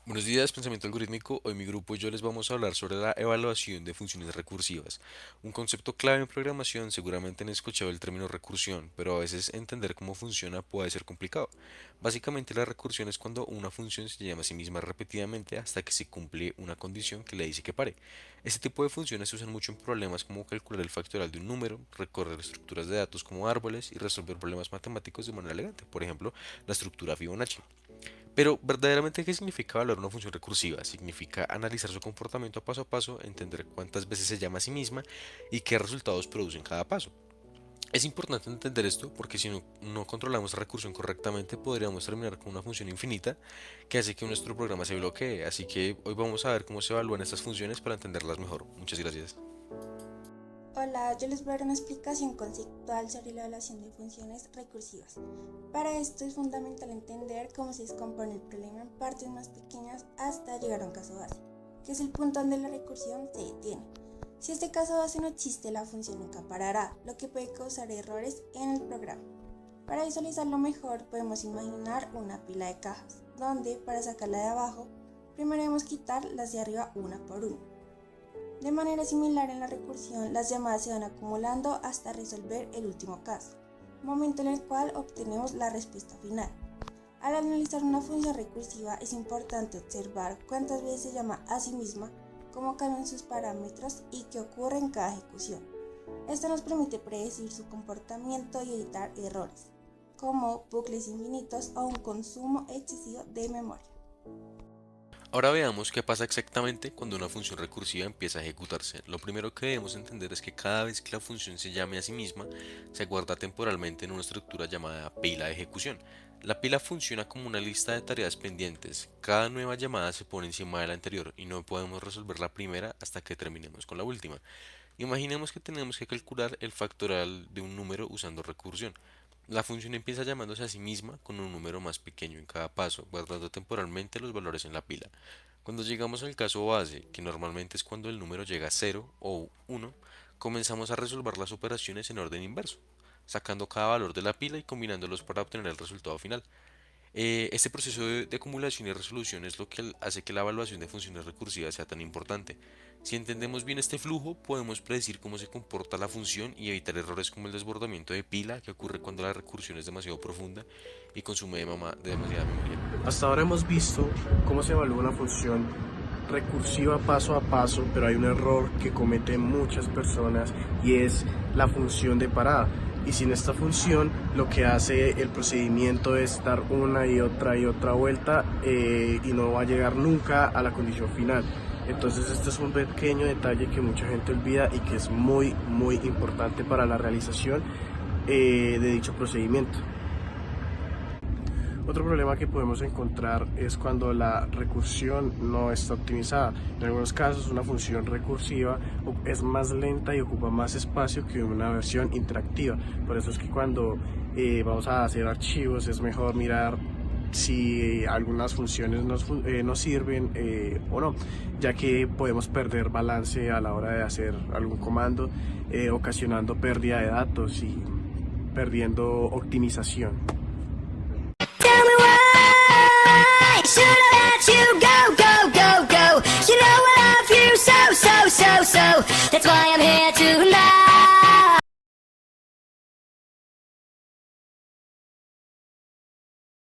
Buenos días, pensamiento algorítmico. Hoy mi grupo y yo les vamos a hablar sobre la evaluación de funciones recursivas. Un concepto clave en programación, seguramente han escuchado el término recursión, pero a veces entender cómo funciona puede ser complicado. Básicamente la recursión es cuando una función se llama a sí misma repetidamente hasta que se cumple una condición que le dice que pare. Este tipo de funciones se usan mucho en problemas como calcular el factorial de un número, recorrer estructuras de datos como árboles y resolver problemas matemáticos de manera elegante, por ejemplo, la estructura Fibonacci. Pero verdaderamente, ¿qué significa evaluar una función recursiva? Significa analizar su comportamiento paso a paso, entender cuántas veces se llama a sí misma y qué resultados produce en cada paso. Es importante entender esto porque si no controlamos la recursión correctamente podríamos terminar con una función infinita que hace que nuestro programa se bloquee. Así que hoy vamos a ver cómo se evalúan estas funciones para entenderlas mejor. Muchas gracias. Hola, yo les voy a dar una explicación conceptual sobre la evaluación de funciones recursivas. Para esto es fundamental entender cómo se descompone el problema en partes más pequeñas hasta llegar a un caso base, que es el punto donde la recursión se detiene. Si este caso base no existe, la función nunca parará, lo que puede causar errores en el programa. Para visualizarlo mejor, podemos imaginar una pila de cajas, donde para sacarla de abajo, primero debemos quitar las de arriba una por una. De manera similar en la recursión, las llamadas se van acumulando hasta resolver el último caso, momento en el cual obtenemos la respuesta final. Al analizar una función recursiva es importante observar cuántas veces se llama a sí misma, cómo cambian sus parámetros y qué ocurre en cada ejecución. Esto nos permite predecir su comportamiento y evitar errores, como bucles infinitos o un consumo excesivo de memoria. Ahora veamos qué pasa exactamente cuando una función recursiva empieza a ejecutarse. Lo primero que debemos entender es que cada vez que la función se llame a sí misma, se guarda temporalmente en una estructura llamada pila de ejecución. La pila funciona como una lista de tareas pendientes. Cada nueva llamada se pone encima de la anterior y no podemos resolver la primera hasta que terminemos con la última. Imaginemos que tenemos que calcular el factorial de un número usando recursión. La función empieza llamándose a sí misma con un número más pequeño en cada paso, guardando temporalmente los valores en la pila. Cuando llegamos al caso base, que normalmente es cuando el número llega a 0 o 1, comenzamos a resolver las operaciones en orden inverso, sacando cada valor de la pila y combinándolos para obtener el resultado final. Este proceso de acumulación y resolución es lo que hace que la evaluación de funciones recursivas sea tan importante. Si entendemos bien este flujo, podemos predecir cómo se comporta la función y evitar errores como el desbordamiento de pila que ocurre cuando la recursión es demasiado profunda y consume demasiada memoria. Hasta ahora hemos visto cómo se evalúa una función recursiva paso a paso, pero hay un error que cometen muchas personas y es la función de parada. Y sin esta función lo que hace el procedimiento es dar una y otra vuelta y no va a llegar nunca a la condición final. Entonces este es un pequeño detalle que mucha gente olvida y que es muy importante para la realización de dicho procedimiento. Otro problema que podemos encontrar es cuando la recursión no está optimizada. En algunos casos una función recursiva es más lenta y ocupa más espacio que una versión interactiva. Por eso es que cuando vamos a hacer archivos es mejor mirar si algunas funciones nos sirven o no, ya que podemos perder balance a la hora de hacer algún comando, ocasionando pérdida de datos y perdiendo optimización. Tell me why should I let you go?